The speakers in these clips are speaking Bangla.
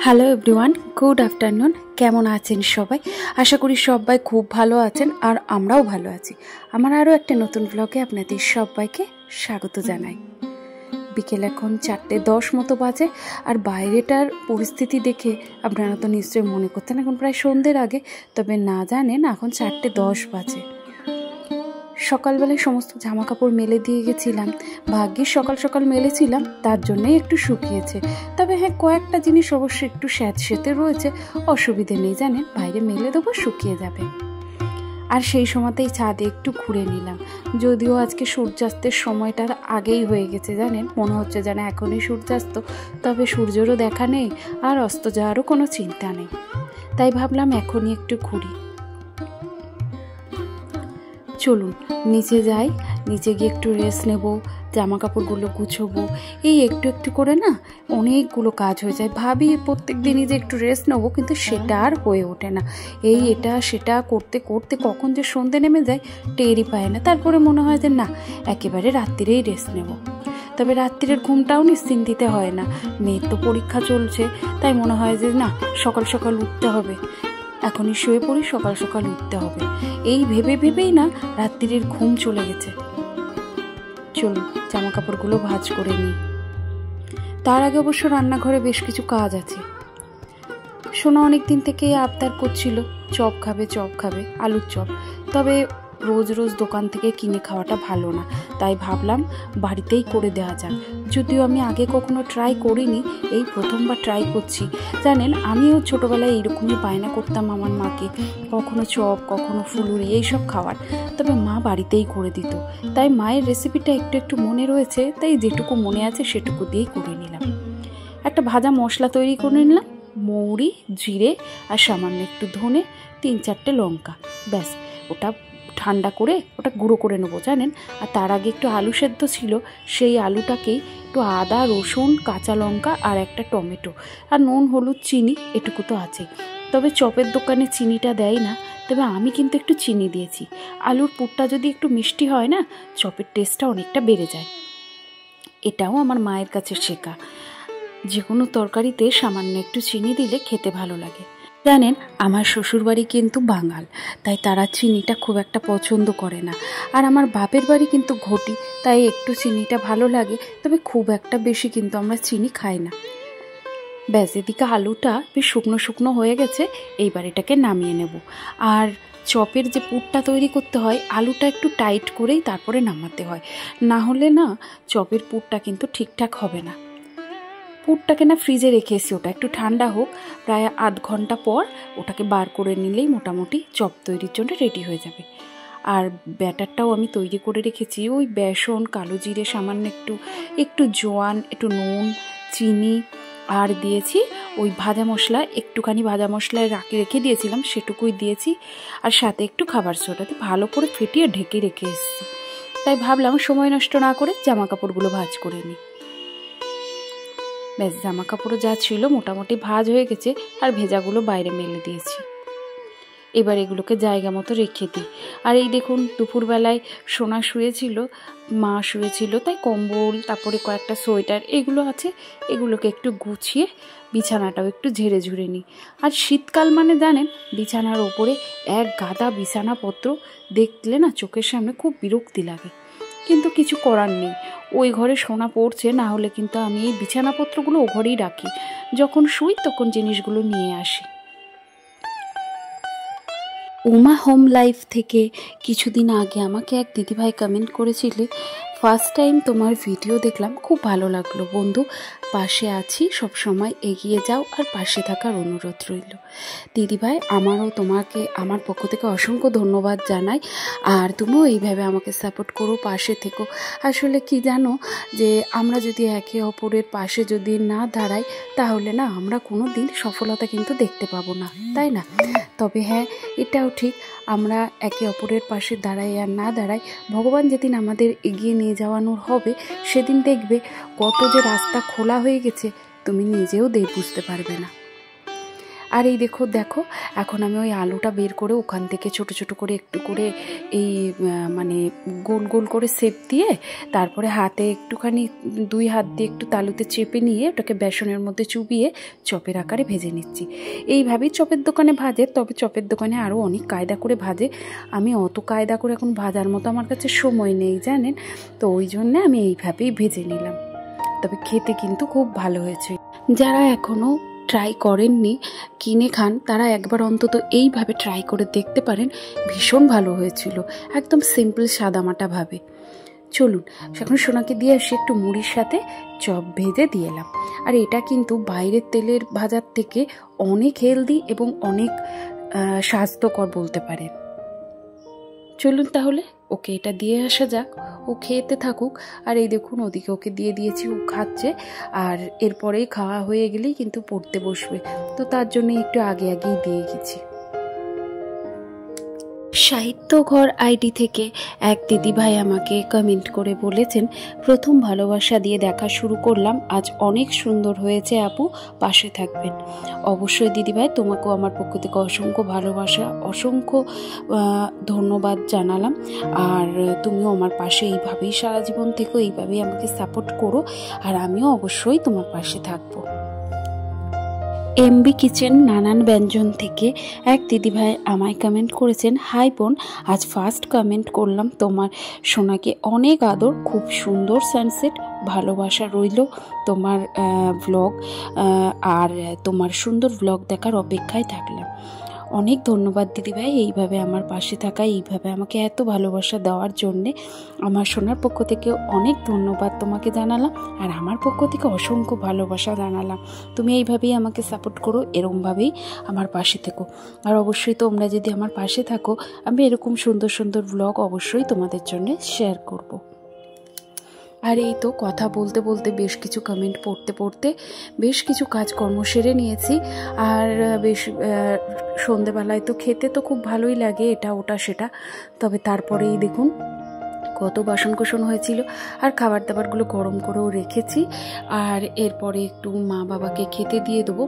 Hello everyone, good afternoon. কেমন আছেন সবাই? আশা করি সবাই খুব ভালো আছেন আর আমরাও ভালো আছি। আমার আরও একটা নতুন ব্লগে আপনাদের সবাইকে স্বাগত জানাই। বিকেল এখন 4:10 মতো বাজে, আর বাইরেটার পরিস্থিতি দেখে আপনারা তো নিশ্চয়ই মনে করতেন এখন প্রায় সন্ধ্যের আগে, তবে না জানেন এখন 4:10 বাজে। সকালবেলায় সমস্ত জামা কাপড় মেলে দিয়ে গেছিলাম, ভাগ্যিস সকাল সকাল মেলেছিলাম, তার জন্যই একটু শুকিয়েছে। তবে হ্যাঁ, কয়েকটা জিনিস অবশ্যই একটু স্যাঁতস্যাঁতে রয়েছে, অসুবিধে নেই, জানেন, বাইরে মেলে দেবো, শুকিয়ে যাবে। আর সেই সময়তেই ছাদে একটু ঘুরে নিলাম, যদিও আজকে সূর্যাস্তের সময়টার আগেই হয়ে গেছে, জানেন, মনে হচ্ছে যেন এখনই সূর্যাস্ত, তবে সূর্যেরও দেখা নেই আর অস্ত যাওয়ারও কোনো চিন্তা নেই। তাই ভাবলাম এখনই একটু ঘুরি। চলুন নিচে যাই, নিচে গিয়ে একটু রেস্ট নেব, জামা কাপড়গুলো গুছোবো। এই একটু একটু করে না অনেকগুলো কাজ হয়ে যায়, ভাবি প্রত্যেক দিনই যে একটু রেস্ট নেবো, কিন্তু সেটা আর হয়ে ওঠে না। এই এটা সেটা করতে করতে কখন যে সন্ধে নেমে যায় টেরই পায় না। তারপরে মনে হয় যে না, একেবারে রাত্রিরেই রেস্ট নেব। তবে রাত্রিরের ঘুমটাও নিশ্চিন্তিতে হয় না, মেয়ের তো পরীক্ষা চলছে, তাই মনে হয় যে না, সকাল সকাল উঠতে হবে, এখনই শুয়ে পড়ি, সকাল সকাল উঠতে হবে। এই ভেবে ভেবেই না রাত্রির ঘুম চলে গেছে। চলুন জামা কাপড়গুলো ভাঁজ করে নিই। তার আগে অবশ্য রান্নাঘরে বেশ কিছু কাজ আছে। সোনা অনেক দিন থেকেই আবদার করছিল চপ খাবে, চপ খাবে, আলুর চপ। তবে রোজ রোজ দোকান থেকে কিনে খাওয়াটা ভালো না, তাই ভাবলাম বাড়িতেই করে দেওয়া যাক। যদিও আমি আগে কখনো ট্রাই করিনি, এই প্রথমবার ট্রাই করছি। জানেন, আমিও ছোটোবেলায় এইরকমই বায়না করতাম আমার মাকে, কখনো চপ, কখনো ফুলুরি, এইসব খাওয়ার। তবে মা বাড়িতেই করে দিত, তাই মায়ের রেসিপিটা একটু একটু মনে রয়েছে, তাই যেটুকু মনে আছে সেটুকু দিয়েই করে নিলাম। একটা ভাজা মশলা তৈরি করে নিলাম, মৌরি, জিরে আর সামান্য একটু ধনে, 3-4টে লঙ্কা, ব্যাস। ওটা ঠান্ডা করে ওটা গুঁড়ো করে নেবো, জানেন। আর তার আগে একটু আলু সেদ্ধ ছিল, সেই আলুটাকেই একটু আদা, রসুন, কাঁচা লঙ্কা আর একটা টমেটো আর নুন, হলুদ, চিনি, এটুকু তো আছে। তবে চপের দোকানে চিনিটা দেয় না, তবে আমি কিন্তু একটু চিনি দিয়েছি। আলুর পুরটা যদি একটু মিষ্টি হয় না, চপের টেস্টটা অনেকটা বেড়ে যায়। এটাও আমার মায়ের কাছে শেখা, যে কোনো তরকারিতে সামান্য একটু চিনি দিলে খেতে ভালো লাগে। জানেন, আমার শ্বশুরবাড়ি কিন্তু বাঙাল, তাই তারা চিনিটা খুব একটা পছন্দ করে না। আর আমার বাপের বাড়ি কিন্তু ঘটি, তাই একটু চিনিটা ভালো লাগে, তবে খুব একটা বেশি কিন্তু আমরা চিনি খাই না। ব্যাস, এদিকে আলুটা বেশ শুকনো শুকনো হয়ে গেছে, এইবার এটাকে নামিয়ে নেব। আর চপের যে পুরটা তৈরি করতে হয়, আলুটা একটু টাইট করেই তারপরে নামাতে হয়, না হলে না চপের পুরটা কিন্তু ঠিকঠাক হবে না। পুরটাকে না ফ্রিজে রেখে এসেছি, ওটা একটু ঠান্ডা হোক, প্রায় আধ ঘন্টা পর ওটাকে বার করে নিলেই মোটামুটি চপ তৈরির জন্য রেডি হয়ে যাবে। আর ব্যাটারটাও আমি তৈরি করে রেখেছি, ওই বেসন, কালো জিরে, সামান্য একটু জোয়ান, একটু নুন, চিনি, আর দিয়েছি ওই ভাজা মশলা, একটুখানি ভাজা মশলায় রেখে দিয়েছিলাম, সেটুকুই দিয়েছি। আর সাথে একটু খাবার সোডাতে ভালো করে ফেটিয়ে ঢেকে রেখে এসেছি। তাই ভাবলাম সময় নষ্ট না করে জামা কাপড়গুলো ভাঁজ করে নিই। ব্যাস, জামা কাপড়ও যা ছিল মোটামুটি ভাঁজ হয়ে গেছে, আর ভেজাগুলো বাইরে মেলে দিয়েছি। এবার এগুলোকে জায়গা মতো রেখে দিই। আর এই দেখুন, দুপুরবেলায় সোনা শুয়েছিল, মা শুয়েছিল, তাই কম্বল, তারপরে কয়েকটা সোয়েটার এগুলো আছে, এগুলোকে একটু গুছিয়ে বিছানাটাও একটু ঝেড়ে ঝুড়ে নিই। আর শীতকাল মানে জানেন, বিছানার ওপরে এক গাদা বিছানাপত্র দেখলে না চোখের সামনে খুব বিরক্তি লাগে, কিন্তু কিছু করার নেই। ওই ঘরে সোনা পড়ছে, না হলে কিন্তু আমি এই বিছানাপত্রগুলো ও ঘরেই রাখি, যখন শুই তখন জিনিসগুলো নিয়ে আসি। উমা হোম লাইফ থেকে কিছুদিন আগে আমাকে এক দিদিভাই কমেন্ট করেছিলে, ফার্স্ট টাইম তোমার ভিডিও দেখলাম, খুব ভালো লাগলো বন্ধু, পাশে আছি, সব সময় এগিয়ে যাও, আর পাশে থাকার অনুরোধ রইল। দিদিভাই, আমারও তোমাকে আমার পক্ষ থেকে অসংখ্য ধন্যবাদ জানাই, আর তুমিও এইভাবে আমাকে সাপোর্ট করো, পাশে থেকো। আসলে কি জানো, যে আমরা যদি একে অপরের পাশে যদি না দাঁড়াই, তাহলে না আমরা কোনো দিন সফলতা কিন্তু দেখতে পাবো না, তাই না? তবে হ্যাঁ, এটাও ঠিক, আমরা একে অপরের পাশে দাঁড়াই আর না দাঁড়াই, ভগবান যেদিন আমাদের এগিয়ে নিয়ে যাওয়ানোর হবে, সেদিন দেখবে কত যে রাস্তা খোলা হয়ে গেছে, তুমি নিজেও বুঝতে পারবে না। আর এই দেখো দেখো এখন আমি ওই আলুটা বের করে ওখান থেকে ছোট ছোট করে একটু করে এই মানে গোল গোল করে শেপ দিয়ে তারপরে হাতে একটুখানি 2 হাত দিয়ে একটু তালুতে চেপে নিয়ে ওটাকে বেসনের মধ্যে চুবিয়ে চপের আকারে ভেজে নিচ্ছি। এইভাবেই চপের দোকানে ভাজে, তবে চপের দোকানে আরও অনেক কায়দা করে ভাজে। আমি অত কায়দা করে এখন ভাজার মতো আমার কাছে সময় নেই জানেন, তো ওই জন্যে আমি এইভাবেই ভেজে নিলাম। তবে খেতে কিন্তু খুব ভালো হয়েছে। যারা এখনও ট্রাই করেননি কিনে খান তারা একবার অন্তত এইভাবে ট্রাই করে দেখতে পারেন, ভীষণ ভালো হয়েছিল, একদম সিম্পল সাদামাটাভাবে। চলুন এখন সোনাকে দিয়ে আসি একটু মুড়ির সাথে চপ ভেজে দিয়ে এলাম। আর এটা কিন্তু বাইরের তেলের ভাজার থেকে অনেক হেলদি এবং অনেক স্বাস্থ্যকর বলতে পারেন। চলুন তাহলে ওকে এটা দিয়ে আসা যাক, ও খেতে থাকুক। আর এই দেখুন ওদিকে ওকে দিয়ে দিয়েছি, ও খাচ্ছে। আর এরপরেই খাওয়া হয়ে গেলেই কিন্তু পড়তে বসবে, তো তার জন্য একটু আগে আগেই দিয়ে গেছি। সাহিত্যঘর আইডি থেকে এক দিদিভাই আমাকে কমেন্ট করে বলেছেন, প্রথম ভালোবাসা দিয়ে দেখা শুরু করলাম, আজ অনেক সুন্দর হয়েছে আপু, পাশে থাকবেন। অবশ্যই দিদিভাই, তোমাকেও আমার পক্ষ থেকে অসংখ্য ভালোবাসা, অসংখ্য ধন্যবাদ জানালাম। আর তুমিও আমার পাশে এইভাবেই সারা জীবন থেকো, এইভাবেই আমাকে সাপোর্ট করো, আর আমিও অবশ্যই তোমার পাশে থাকবো। এমবি কিচেন নানান ব্যঞ্জন থেকে এক দিদিভাই আমায় কমেন্ট করেছেন, হাই বোন, আজ ফার্স্ট কমেন্ট করলাম, তোমার সোনাকে অনেক আদর, খুব সুন্দর সানসেট, ভালোবাসা রইল তোমার ব্লগ, আর তোমার সুন্দর ব্লগ দেখার অপেক্ষায় থাকলাম। অনেক ধন্যবাদ দিদিভাই, এইভাবে আমার পাশে থাকা, এইভাবে আমাকে এত ভালোবাসা দেওয়ার জন্যে। আমার সোনার পক্ষ থেকে অনেক ধন্যবাদ তোমাকে জানালাম, আর আমার পক্ষ থেকে অসংখ্য ভালোবাসা জানালাম। তুমি এইভাবেই আমাকে সাপোর্ট করো, এরকমভাবেই আমার পাশে থেকো। আর অবশ্যই তোমরা যদি আমার পাশে থাকো, আমি এরকম সুন্দর সুন্দর ব্লগ অবশ্যই তোমাদের জন্য শেয়ার করব। আর এই তো কথা বলতে বলতে বেশ কিছু কমেন্ট পড়তে পড়তে বেশ কিছু কাজকর্ম সেরে নিয়েছি। আর বেশ সন্ধেবেলায় তো খেতে তো খুব ভালোই লাগে, এটা ওটা সেটা, তবে তারপরেই দেখুন কত বাসনকোসন হয়েছিল। আর খাবার দাবারগুলো গরম করেও রেখেছি। আর এরপরে একটু মা বাবাকে খেতে দিয়ে দেবো।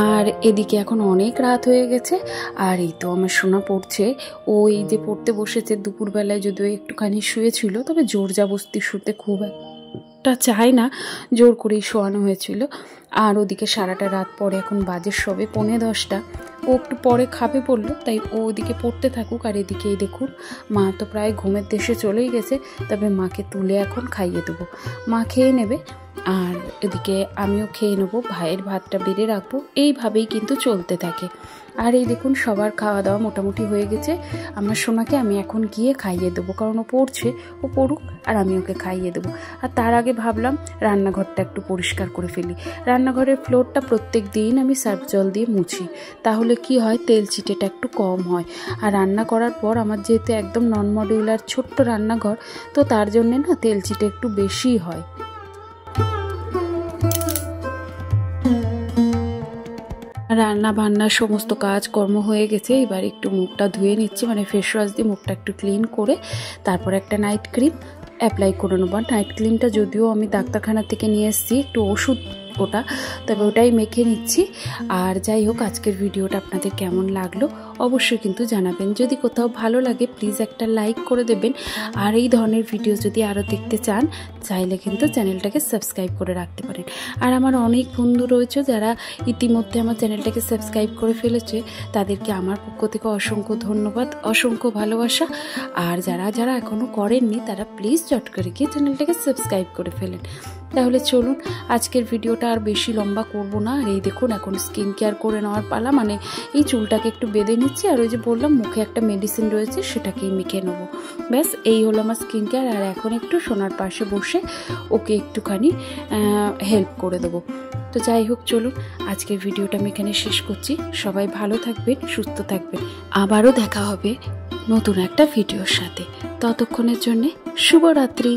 আর এদিকে এখন অনেক রাত হয়ে গেছে। আর এই তো আমার সোনা পড়ছে, ও এই যে পড়তে বসেছে, দুপুরবেলায় যদিও একটুখানি শুয়েছিল, তবে জোর জাবস্তি শুতে খুব একটা চায় না, জোর করেই শোয়ানো হয়েছিল। আর ওদিকে সারাটা রাত পরে এখন বাজে সবে 9:45, ও একটু পরে খাবে বললো, তাই ও ওদিকে পড়তে থাকুক। আর এদিকেই দেখুন মা তো প্রায় ঘুমের দেশে চলেই গেছে, তবে মাকে তুলে এখন খাইয়ে দেবো, মা খেয়ে নেবে। আর এদিকে আমিও খেয়ে নেবো, ভাইয়ের ভাতটা বেড়ে রাখবো, এইভাবেই কিন্তু চলতে থাকে। আর এই দেখুন সবার খাওয়া দাওয়া মোটামুটি হয়ে গেছে। আমার সোনাকে আমি এখন গিয়ে খাইয়ে দেবো, কারণ ও পড়ছে, ও পড়ুক আর আমি ওকে খাইয়ে দেবো। আর তার আগে ভাবলাম রান্নাঘরটা একটু পরিষ্কার করে ফেলি। রান্নাঘরের ফ্লোরটা প্রত্যেক দিন আমি সার্ফ জল দিয়ে মুছি, তাহলে কি হয় তেল চিটেটা একটু কম হয়। আর রান্না করার পর আমার যেহেতু একদম নন মডিউলার ছোট্ট রান্নাঘর, তো তার জন্যে না তেল চিটে একটু বেশিই হয়। রান্না বান্নার সমস্ত কাজকর্ম হয়ে গেছে, এবার একটু মুখটা ধুয়ে নিচ্ছি, মানে ফেস ওয়াশ দিয়ে মুখটা একটু ক্লিন করে তারপর একটা নাইট ক্রিম অ্যাপ্লাই করে নেবো। নাইট ক্রিমটা যদিও আমি ডাক্তারখানা থেকে নিয়ে এসেছি, একটু ওষুধ ওটা, তবে ওটাই মেখে নিচ্ছি। আর যাই হোক, আজকের ভিডিওটা আপনাদের কেমন লাগলো অবশ্যই কিন্তু জানাবেন। যদি কোথাও ভালো লাগে প্লিজ একটা লাইক করে দেবেন। আর এই ধরনের ভিডিও যদি আরও দেখতে চান চাইলে কিন্তু চ্যানেলটাকে সাবস্ক্রাইব করে রাখতে পারেন। আর আমার অনেক বন্ধু রয়েছে যারা ইতিমধ্যে আমার চ্যানেলটাকে সাবস্ক্রাইব করে ফেলেছে, তাদেরকে আমার পক্ষ থেকে অসংখ্য ধন্যবাদ, অসংখ্য ভালোবাসা। আর যারা যারা এখনও করেননি তারা প্লিজ চট করে গিয়ে চ্যানেলটাকে সাবস্ক্রাইব করে ফেলেন। তাহলে চলুন আজকের ভিডিওটা আর বেশি লম্বা করব না। আর এই দেখুন এখন স্কিন কেয়ার করে নেওয়ার পালা, মানে এই চুলটাকে একটু বেঁধে নিচ্ছি, আর ওই যে বললাম মুখে একটা মেডিসিন রয়েছে সেটাকেই মেখে নেবো। ব্যাস এই হলো আমার স্কিন কেয়ার। আর এখন একটু সোনার পাশে বসে ওকে একটুখানি হেল্প করে দেবো। তো যাই হোক চলুন আজকের ভিডিওটা আমি এখানে শেষ করছি। সবাই ভালো থাকবেন, সুস্থ থাকবেন, আবারও দেখা হবে নতুন একটা ভিডিওর সাথে। ততক্ষণের জন্যে শুভরাত্রি।